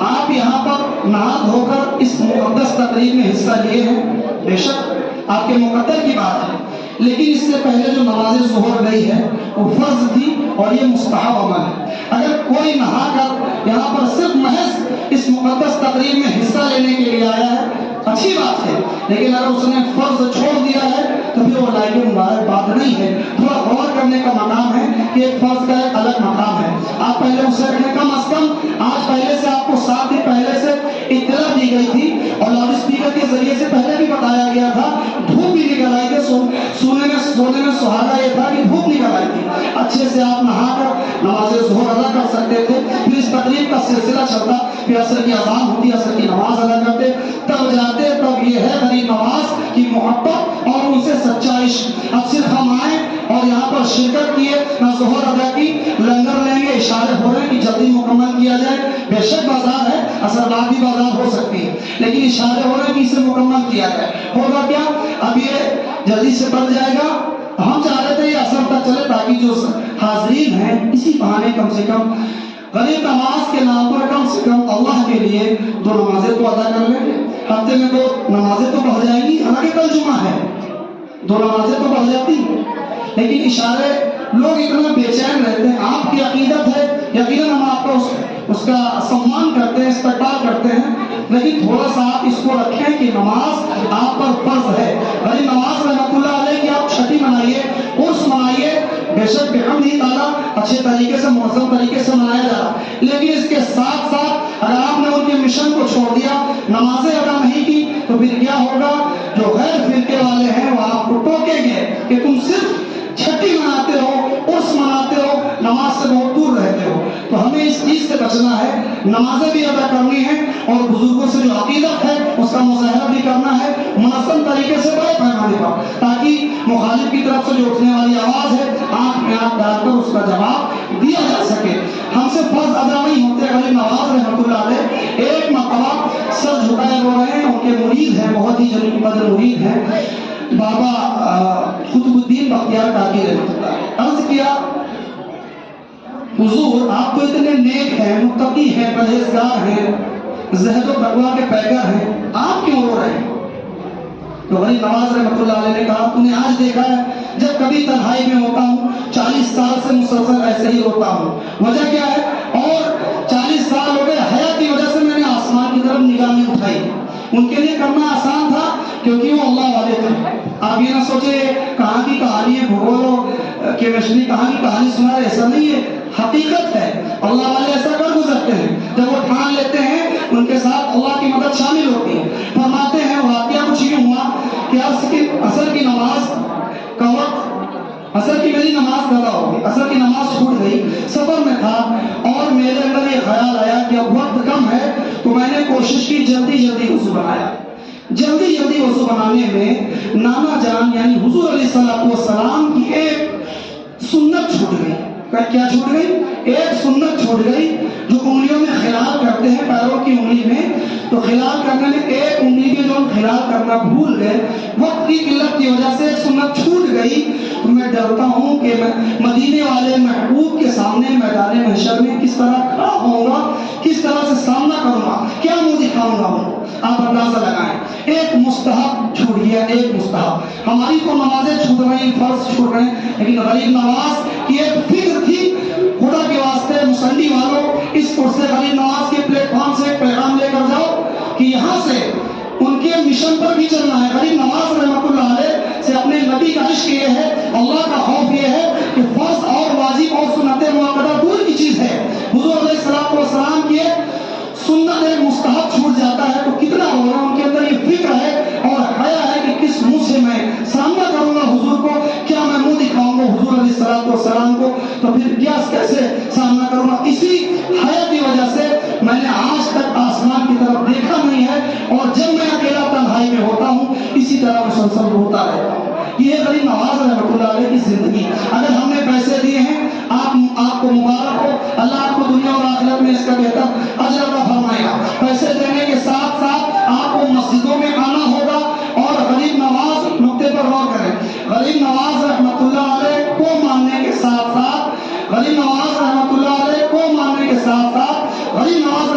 آپ یہاں پر نہا دھو کر اس مقدس تقریب میں حصہ لیے ہیں، بے شک آپ کے مقدر کی بات ہے، لیکن اس سے پہلے جو نماز ظہر گئی ہے وہ فرض تھی اور یہ مستحب عمل ہے۔ اگر کوئی نہا کر یہاں پر صرف محض اس مقدس تقریب میں حصہ لینے کے لیے آیا ہے، اچھی بات ہے، لیکن اگر اس نے فرض چھوڑ دیا ہے تو پھر وہ لائق مبارک بات نہیں ہے۔ تھوڑا غور کرنے کا مقام ہے کہ ایک فرض کا ایک الگ مقام ہے، آپ پہلے اسے رکھیں، کم از کم آج پہلے سے آپ کو 7 دن پہلے سے اطلاع دی گئی تھی اور لاؤڈ اسپیکر کے ذریعے سے پہلے بھی بتایا گیا تھا، دھوپ بھی نکل آئی تھی، سونے میں سہاگا یہ تھا کہ دھوپ نکل آئی تھی، اچھے سے آپ نہا کر نماز ظہر ادا کر سکتے تھے، پھر اس تقریب کا سلسلہ چلتا، پھر عصر کی اذان ہوتی، عصر کی نماز ادا کرتے، تب جاتے، تب یہ ہے غریب نواز کی محبت اور ان سے سچا عشق۔ اب صرف ہم آئے اور یہاں پر شرکت کیے، نہ ظہر ادا کی، لنگر لیں گے، اشارے ہو رہے ہیں کہ جلدی مکمل کیا جائے، بے شک بازار ہے، اثر بعد بھی بازار ہو سکتی ہے، لیکن اشارے ہو رہے ہیں کہ اسے مکمل کیا جائے، ہوگا کیا؟ اب یہ جلدی سے بن جائے گا۔ ہم چاہ رہے تھے یہ اثر تک چلے تاکہ جو حاضرین ہیں اسی بہانے کم سے کم غریب نماز کے نام پر کم سے کم اللہ کے لیے 2 نمازیں تو ادا کر لیں، ہفتے میں 2 نمازیں تو پڑھ جائیں گی، حالانکہ کل جمعہ ہے، 2 نمازیں تو پڑھ جاتی، لیکن اشارے لوگ اتنا بے چین رہتے ہیں۔ آپ کی عقیدت ہے، یقیناً ہم آپ کو اس کا سمان کرتے ہیں، استقبال کرتے ہیں، لیکن تھوڑا سا آپ اس کو رکھیں کہ نماز آپ پر فرض ہے۔ بھائی نماز رحمۃ اللہ علیہ کی آپ چھٹی منائیے، عرس منائیے، بے شک بحمدہ تعالیٰ اچھے طریقے سے منظم طریقے سے منایا جا رہا، لیکن اس کے ساتھ ساتھ اگر آپ نے ان کے مشن کو چھوڑ دیا، نمازیں ادا نہیں کی، تو پھر کیا ہوگا؟ جو غیر فرقے والے ہیں وہ آپ کو ٹوکیں گے کہ تم صرف چھٹی مناتے ہو، عرس مناتے ہو، نماز سے بہت دور رہتے ہو۔ تو ہمیں اس چیز سے بچنا ہے، نمازیں بھی ادا کرنی ہے اور بزرگوں سے جو عقیدت ہے اس کا مظاہرہ بھی کرنا ہے منظم طریقے سے، بڑے پیمانے پر، تاکہ مخالف کی طرف سے جو اٹھنے والی آواز ہے آنکھ میں آنکھ ڈال کر اس کا جواب دیا جا سکے۔ ہم سے فرض ادا نہیں ہوتے۔ غریب نواز رحمۃ اللہ علیہ ایک مرتبہ سر جھکائے رو رہے ہیں، ان کے مرید ہیں، بہت ہی جلیل قدر مرید ہیں، بابا قطب الدین بختیار کاکی رحمۃ اللہ، عرض کیا حضور آپ تو اتنے نیک ہیں، متقی ہیں، پرہیزگار ہیں، زہد و تقویٰ کے پیکر ہیں، آپ کیوں رو رہے ہیں؟ تو غریب نواز رحمۃ اللہ علیہ نے کہا تو نے آج دیکھا ہے جب کبھی تنہائی میں ہوتا ہوں 40 سال سے مسلسل ایسے ہی روتا ہوں، وجہ کیا ہے؟ اور 40 سال ہو گئے، حیا کی وجہ سے میں نے آسمان کی طرف نگاہ نہیں اٹھائی۔ ان کے لیے کرنا آسان تھا کیونکہ وہ اللہ والے تھے۔ آپ یہ نہ سوچے کہاں کی کہانی ہے، بھگول کیمسٹری کہاں کی کہانی سنا رہے، ایسا نہیں ہے، حقیقت ہے۔ اللہ والے ایسا کر گزرتے ہیں، جب وہ ٹھان لیتے ہیں ان کے ساتھ اللہ کی مدد شامل ہوتی ہے۔ فرماتے ہیں واقعہ کچھ یوں ہوا کہ عصر کی نماز کا وقت، عصر کی میری نماز قضا ہو گئی، عصر کی نماز چھوٹ گئی، سفر میں تھا اور میرے اندر یہ خیال آیا کہ اب وقت کم ہے، تو میں نے کوشش کی جلدی جلدی وضو بنایا۔ جلدی جلدی وضو بنانے میں نانا جان یعنی حضور علیہ السلام کی ایک سنت چھوٹ گئی۔ کیا چھوٹ گئی؟ ایک سنت چھوٹ گئی جو انگلیوں میں خلال کرتے ہیں، پیروں کی انگلی میں، تو خلال کرنے میں ایک انگلی کے جو ہم خلال کرنا بھول گئے، وقت کی قلت کی وجہ سے ایک سنت چھوٹ گئی۔ تو میں ڈرتا ہوں کہ میں مدینے والے محبوب کے سامنے میدان محشر میں کس طرح کھڑا ہوں گا، کس طرح سے سامنا کروں گا، کیا منہ دکھاؤں گا۔ آپ اندازہ لگائیں، ایک مستحب چھوٹ گیا، ایک مستحب۔ ہماری تو نمازیں چھوٹ رہی، فرض چھوٹ رہے ہیں، لیکن غریب نواز کی ایک فکر تھی، خدا کے واسطے مسنڈی والوں اس پرسے غریب نواز کے پلیٹ فارم سے ایک پیغام لے کر جاؤ کہ یہاں سے ان کے مشن پر بھی چلنا ہے۔ غریب نواز رحمۃ اللہ علیہ سے اپنے نبی کا عشق یہ ہے، اللہ کا خوف یہ ہے کہ فرض اور واجب اور سنت مؤکدہ دور کی چیز ہے۔ حضور علیہ السلام کی سنت ایک مستحب چھوٹ جاتا ہے تو کتنا ہوگا، ان کے اندر یہ فکر ہے اور حیا ہے کہ کس منہ سے میں سامنا کروں گا حضور کو، کیا میں منہ دکھاؤں گا حضور علیہ السلام کو، تو پھر کیا کیسے سامنا کروں گا۔ اسی حیا کی وجہ سے میں نے آج تک آسمان کی طرف دیکھا نہیں ہے، اور جب میں اکیلا تنہائی میں ہوتا ہوں اسی طرح مسلسل روتا رہتا ہوں۔ یہ غریب نواز رحمۃ اللہ علیہ کی زندگی۔ اگر ہم نے پیسے دیے ہیں، آپ کو مبارک ہو، اللہ آپ کو دنیا اور آخرت میں اس کا بہتر اجر عطا فرمائے گا۔ پیسے دینے کے ساتھ ساتھ آپ کو مسجدوں میں آنا ہوگا، اور غریب نواز نقطے پر غور کریں، غریب نواز رحمۃ اللہ علیہ کو ماننے کے ساتھ ساتھ، غریب نواز رحمۃ اللہ علیہ کو ماننے کے ساتھ ساتھ، غریب نواز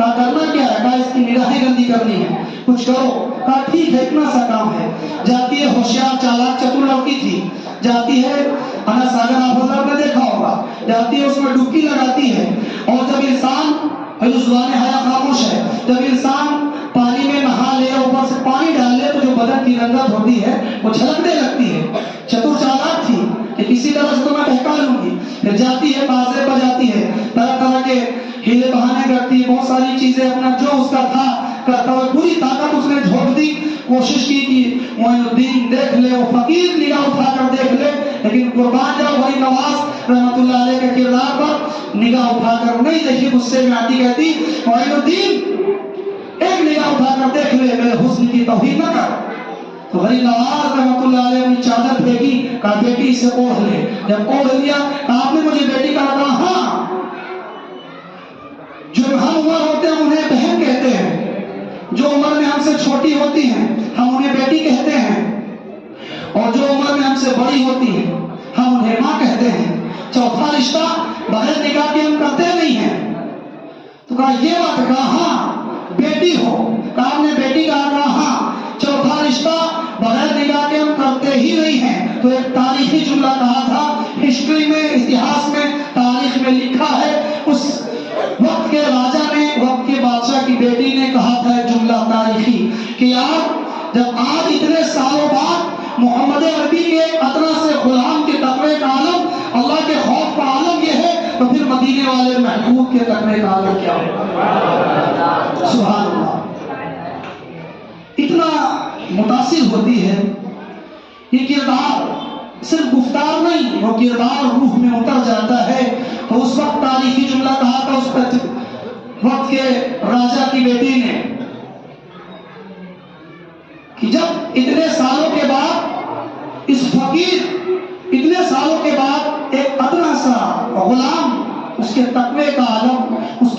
کہا کرنا کیا ہے؟ کہا اس کی نگاہیں گندی کرنی ہے، کچھ کرو۔ کہا ٹھیک ہے، اتنا سا کام ہے۔ جاتی ہے، ہوشیار چالاک چتر لڑکی تھی، جاتی ہے، ساگر آپ نے دیکھا ہوگا، جاتی ہے اس میں ڈبکی لگاتی ہے، اور جب انسان، زبان حیا خاموش ہے، جب انسان پانی میں نہا لے، اوپر سے پانی ڈال لے، تو جو بدن کی رنگت ہوتی ہے وہ جھلکنے لگتی ہے۔ چتر چالاک تھی کہ کسی طرح سے تو میں بہکا لوں گی۔ پھر جاتی ہے، بازار پر جاتی ہے، طرح طرح کے ہیلے بہانے کرتی ہے، بہت ساری چیزیں اپنا جو اس کا تھا کرتا ہوا، پوری طاقت اس نے جھونک دی، کوشش کی کہ معین الدین دیکھ لے، وہ فقیر نگاہ اٹھا کر دیکھ لے، لیکن قربان جاؤ ولی نواز رحمت اللہ علیہ کے کردار پر نگاہ اٹھا کر نہیں دیکھی۔ غصے میں آتی کہتی معین الدین ایک نگاہ اٹھا کر دیکھ لے، میرے حسن کی توہین نہ کر۔ تو ولی نواز رحمت اللہ علیہ اپنی چادر پھینکی، کہا بیٹی اسے اوڑھ لے۔ جب اوڑھ لیا، آپ نے مجھے بیٹی کہا، ہاں جو ہم عمر ہوتے ہیں انہیں بہن کہتے ہیں، جو عمر میں ہم سے چھوٹی ہوتی ہیں ہم انہیں بیٹی کہتے ہیں، اور جو عمر میں ہم سے بڑی ہوتی ہیں ہم انہیں ماں کہتے ہیں۔ چوتھا رشتہ بغیر نکاح کے ہم کرتے نہیں ہیں۔ تو کہا یہ بات، کہا ہاں بیٹی ہو، کہا ہم نے بیٹی کہا ہاں۔ چوتھا رشتہ بغیر نکاح کے ہم کرتے ہی نہیں ہیں۔ تو ایک تاریخی جملہ کہا تھا، ہسٹری میں، اتہاس میں، تاریخ میں لکھا ہے، اس وقت کے راجا نے، وقت کے بادشاہ کی بیٹی نے کہا تھا ایک جملہ تاریخی کہ یار جب آج اتنے سالوں بعد محمد عربی کے ادنا سے غلام کے تقوی کا عالم، اللہ کے خوف کا عالم یہ ہے، تو پھر مدینے والے محبوب کے تقوی کا عالم کیا ہوگا؟ سبحان اللہ۔ اتنا متاثر ہوتی ہے یہ کردار، صرف گفتار نہیں، وہ کردار روح میں اتر جاتا ہے۔ تو اس وقت تاریخی جملہ کہا تھا اس وقت کے راجا کی بیٹی نے کہ جب اتنے سالوں کے بعد اس فقیر، اتنے سالوں کے بعد ایک ادنا سا غلام، اس کے تقوی کا عالم، اس